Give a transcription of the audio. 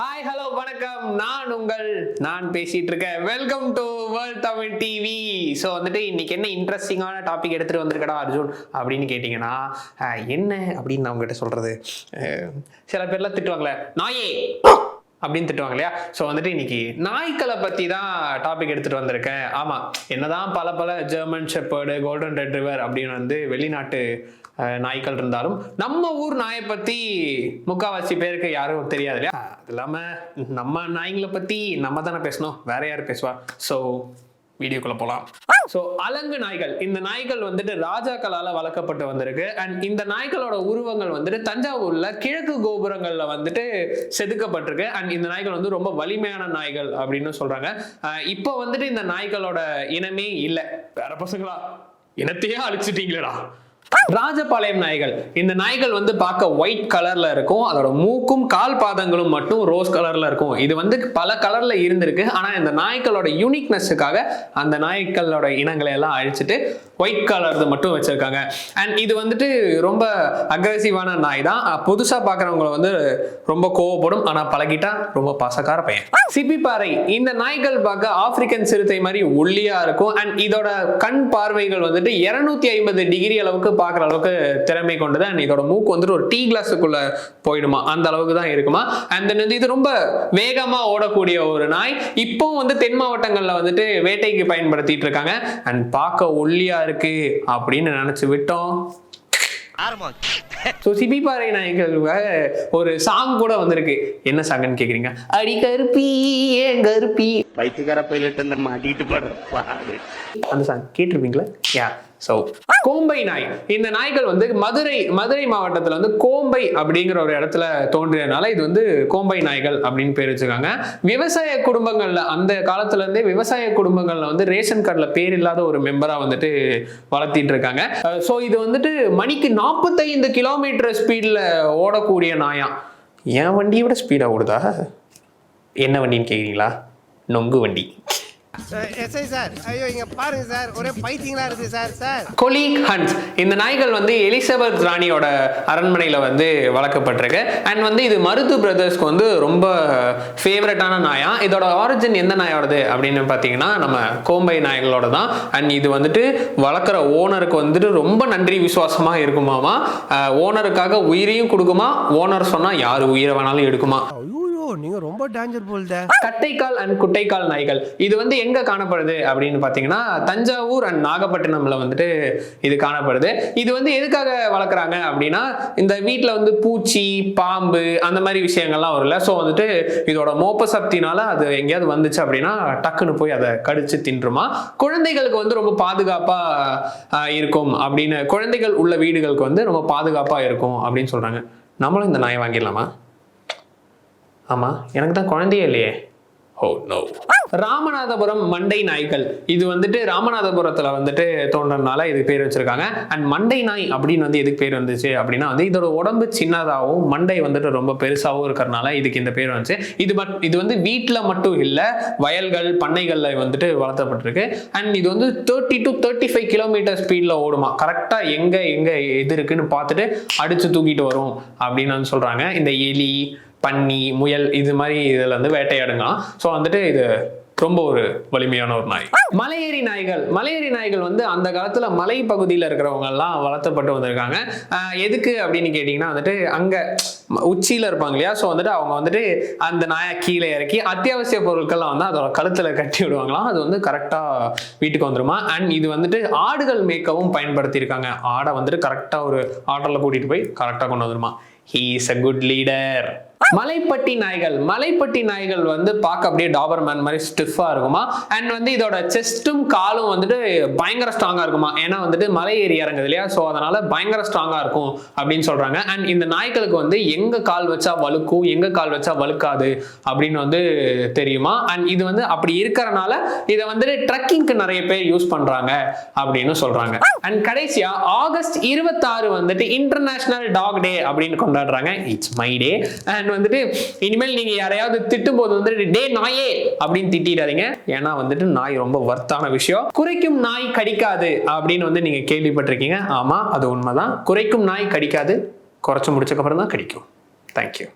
Hi hello வணக்கம், நான் பேசிட்டு இருக்கேன். Welcome to world Tamil TV. So வந்துட்டு இன்னைக்கு என்ன இன்ட்ரெஸ்டிங்கான டாபிக் எடுத்துட்டு வந்திருக்கடா அர்ஜுன் அப்படின்னு கேட்டிங்கன்னா, என்ன அப்படின்னு நான் உங்ககிட்ட சொல்றது, சில பேர்லாம் திட்டுவாங்களே நாயே அப்படின்னு திட்டுவாங்க இல்லையா. ஸோ வந்துட்டு இன்னைக்கு நாய்க்களை பற்றி தான் டாபிக் எடுத்துகிட்டு வந்திருக்கேன். ஆமாம், என்னதான் பல ஜெர்மன் ஷெப்பர்டு, கோல்டன் ரெட்ரிவர் அப்படின்னு வந்து வெளிநாட்டு நாய்க்கள் இருந்தாலும் நம்ம ஊர் நாயை பற்றி முக்கால்வாசி பேருக்கு யாரும் தெரியாது இல்லையா. அது இல்லாமல் நம்ம நாய்களை பற்றி நம்ம தானே பேசணும், வேற யார் பேசுவா. ஸோ வீடியோக்குள்ள போகலாம். ஸோ அலங்கு நாய்கள், இந்த நாய்கள் வந்துட்டு ராஜாக்களால் வளர்க்கப்பட்டு வந்திருக்கு. அண்ட் இந்த நாய்களோட உருவங்கள் வந்துட்டு தஞ்சாவூர்ல கிழக்கு கோபுரங்கள்ல வந்துட்டு செதுக்கப்பட்டிருக்கு. அண்ட் இந்த நாய்கள் வந்து ரொம்ப வலிமையான நாய்கள் அப்படின்னு சொல்றாங்க. இப்போ வந்துட்டு இந்த நாய்களோட இனமே இல்லை. வேற பசங்களா, இனத்தையே அழிச்சிட்டீங்களா. ராஜபாளையம் நாய்கள், இந்த நாய்கள் வந்து பார்க்க ஒயிட் கலர்ல இருக்கும். அதோட மூக்கும் கால் பாதங்களும் மட்டும் ரோஸ் கலர்ல இருக்கும். இது வந்து பல கலர்ல இருந்திருக்கு. ஆனா இந்த நாய்களோட யூனிக்னஸுக்காக அந்த நாய்களோட இனங்களை எல்லாம் அழிச்சிட்டு ஒயிட் கலர் மட்டும் வச்சிருக்காங்க. அண்ட் இது வந்துட்டு ரொம்ப அக்ரெசிவான நாய் தான். புதுசா பாக்குறவங்களை வந்து ரொம்ப கோவப்படும், ஆனா பழகிட்டா ரொம்ப பாசக்கார பையன். சிப்பிப்பாறை, இந்த நாய்கள் பார்க்க ஆப்பிரிக்கன் சிறுத்தை மாதிரி ஒல்லியா இருக்கும். அண்ட் இதோட கண் பார்வைகள் வந்துட்டு 250 டிகிரி அளவுக்கு பார்க்குற அளவுக்கு திறமை கொண்டது. அண்ட் இதோட மூக்கு வந்துட்டு ஒரு டீ கிளாஸுக்குள்ள போயிடுமா, அந்த அளவுக்கு தான் இருக்குமா. அண்ட் இது ரொம்ப வேகமா ஓடக்கூடிய ஒரு நாய். இப்போ வந்து தென் மாவட்டங்கள்ல வந்துட்டு வேட்டைக்கு பயன்படுத்திட்டு இருக்காங்க. அண்ட் பார்க்க ஒல்லியா இருக்கு அப்படின்னு நினைச்சு விட்டோம். சிப்பிப்பாறை நாய்களுக்காக ஒரு சாங் கூட வந்திருக்கு. என்ன சாங்னு கேக்குறீங்க? அடி கருப்பி ஏன் கருப்பி பைத்தியக்கார பைலட் நம்ம அடிட்டு பாடு, அந்த சாங் கேட்டிருப்பீங்களா? யா. ஸோ கோம்பை நாய், இந்த நாய்கள் வந்து மதுரை மாவட்டத்தில் வந்து கோம்பை அப்படிங்கிற ஒரு இடத்துல தோன்றியதுனால இது வந்து கோம்பை நாய்கள் அப்படின்னு பேர் வச்சிருக்காங்க. விவசாய குடும்பங்கள்ல, அந்த காலத்துல இருந்தே விவசாய குடும்பங்கள்ல வந்து ரேஷன் கார்டுல பேர் இல்லாத ஒரு மெம்பரா வந்துட்டு வளர்த்திட்டு இருக்காங்க. ஸோ இது வந்துட்டு மணிக்கு 45 கிலோமீட்டர் ஸ்பீட்ல ஓடக்கூடிய நாயா. என் வண்டியை விட ஸ்பீடா ஓடுதா? என்ன வண்டின்னு கேக்குறீங்களா? நொங்கு வண்டி. சார், ஐயோ இங்க பாருங்க சார், ஒரே பைத்தியங்களா இருக்கு சார். கொலீக் ஹண்ட், இந்த நாய்கள் வந்து எலிசபெத் ராணியோட அரண்மனையில வந்து வளர்க்கப்பட்டிருக்கு. அண்ட் வந்து இது மருது பிரதர்ஸ்க்கு வந்து ரொம்ப ஃபேவரட்டான நாயா. இதோட ஆரிஜின் எந்த நாயோடது அப்படின்னு பார்த்தீங்கன்னா நம்ம கோம்பை நாய்களோட தான். அண்ட் இது வந்துட்டு வளர்க்குற ஓனருக்கு வந்துட்டு ரொம்ப நன்றி விசுவாசமா இருக்குமாமா. ஓனருக்காக உயிரையும் கொடுக்குமா, ஓனர் சொன்னா யாரு உயிரை வேணாலும் எடுக்குமா. நீங்க ரொம்ப டேஞ்சர் போல்த. கட்டைக்கால் அண்ட் குட்டைக்கால் நாய்கள், இது வந்து எங்க காணப்படுது அப்படின்னு பாத்தீங்கன்னா தஞ்சாவூர் அண்ட் நாகப்பட்டினம்ல வந்துட்டு இது காணப்படுது. இது வந்து எதுக்காக வளர்க்குறாங்க அப்படின்னா, இந்த வீட்டுல வந்து பூச்சி, பாம்பு அந்த மாதிரி விஷயங்கள்லாம் வரும்ல. ஸோ வந்துட்டு இதோட மோப்ப சக்தினால அது எங்கேயாவது வந்துச்சு அப்படின்னா டக்குன்னு போய் அதை கடிச்சு தின்றுமா. குழந்தைகளுக்கு வந்து ரொம்ப பாதுகாப்பா இருக்கும் அப்படின்னு, குழந்தைகள் உள்ள வீடுகளுக்கு வந்து ரொம்ப பாதுகாப்பா இருக்கும் அப்படின்னு சொல்றாங்க. நம்மளும் இந்த நாயை வாங்கிடலாமா? ஆமா, எனக்கு தான் குழந்தையே இல்லையே. Oh no. ராமநாதபுரம் மண்டை நாய்கள், இது வந்துட்டு ராமநாதபுரத்துல வந்துட்டு தோன்றதுனால இது பேர் வச்சிருக்காங்க. அண்ட் மண்டை நாய் அப்படின்னு வந்து எதுக்கு பேர் வந்துச்சு அப்படின்னா வந்து இதோட உடம்பு சின்னதாகவும் மண்டை வந்துட்டு ரொம்ப பெருசாகவும் இருக்கிறதுனால இதுக்கு இந்த பேர் வந்துச்சு. இது வந்து வீட்டுல மட்டும் இல்லை, வயல்கள் பண்ணைகள்ல வந்துட்டு வளர்த்தப்பட்டிருக்கு. அண்ட் இது வந்து 30 to 35 கிலோமீட்டர் ஸ்பீட்ல ஓடுமா. கரெக்டா எங்க எது இருக்குன்னு பார்த்துட்டு அடிச்சு தூக்கிட்டு வரும் அப்படின்னு வந்து சொல்றாங்க. இந்த எலி, பன்னி, முயல் இது மாதிரி இதில் வந்து வேட்டையாடுங்களாம். ஸோ வந்துட்டு இது ரொம்ப ஒரு வலிமையான ஒரு நாய். மலையேறி நாய்கள் வந்து அந்த காலத்துல மலை பகுதியில் இருக்கிறவங்க எல்லாம் வளர்த்தப்பட்டு வந்திருக்காங்க. எதுக்கு அப்படின்னு கேட்டீங்கன்னா வந்துட்டு அங்க உச்சியில இருப்பாங்க இல்லையா. ஸோ வந்துட்டு அவங்க வந்துட்டு அந்த நாயை கீழே இறக்கி அத்தியாவசிய பொருட்கள்லாம் வந்து அதோட கழுத்துல கட்டி விடுவாங்களாம். அது வந்து கரெக்டா வீட்டுக்கு வந்துருமா. அண்ட் இது வந்துட்டு ஆடுகள் மேய்க்கவும் பயன்படுத்தி இருக்காங்க. ஆடை வந்துட்டு கரெக்டா ஒரு ஆர்டர்ல கூட்டிட்டு போய் கரெக்டா கொண்டு வந்துருமா. He is a good leader. Malaipatti நாய்கள் வந்து பார்க்க அப்படியே டாபர்மேன் மாதிரி ஸ்டிஃபா இருக்குமா. அண்ட் வந்து இதோட செஸ்டும் காலும் வந்துட்டு பயங்கர ஸ்ட்ராங்கா இருக்குமா. ஏன்னா வந்துட்டு மலை ஏறி இறங்குது இல்லையா. ஸோ அதனால பயங்கர ஸ்ட்ராங்கா இருக்கும் அப்படின்னு சொல்றாங்க. அண்ட் இந்த நாய்களுக்கு வந்து எங்க கால் வச்சா வலுக்கும், எங்க கால் வச்சா வலுக்காது அப்படின்னு வந்து தெரியுமா. அண்ட் இது வந்து அப்படி இருக்கிறனால இதை வந்துட்டு ட்ரக்கிங்க்கு நிறைய பேர் யூஸ் பண்றாங்க அப்படின்னு சொல்றாங்க. அண்ட் கடைசியா ஆகஸ்ட் 26 வந்துட்டு இன்டர்நேஷனல் டாக் டே அப்படின்னு கொண்டாடுறாங்க. It's my day. அண்ட் வந்துட்டு இனிமேல் நீங்க யாரையாவது திட்டும் போது வந்துட்டு டே நாயே அப்படின்னு திட்டிடாதீங்க. ஏன்னா வந்துட்டு நாய் ரொம்ப வர்த்தான விஷயம். குறைக்கும் நாய் கடிக்காது அப்படின்னு வந்து நீங்க கேள்விப்பட்டிருக்கீங்க. ஆமா, அது உண்மைதான். குறைக்கும் நாய் கடிக்காது, குறைச்சு முடிச்சக்கு அப்புறம் தான் கடிக்கும். தேங்க்யூ.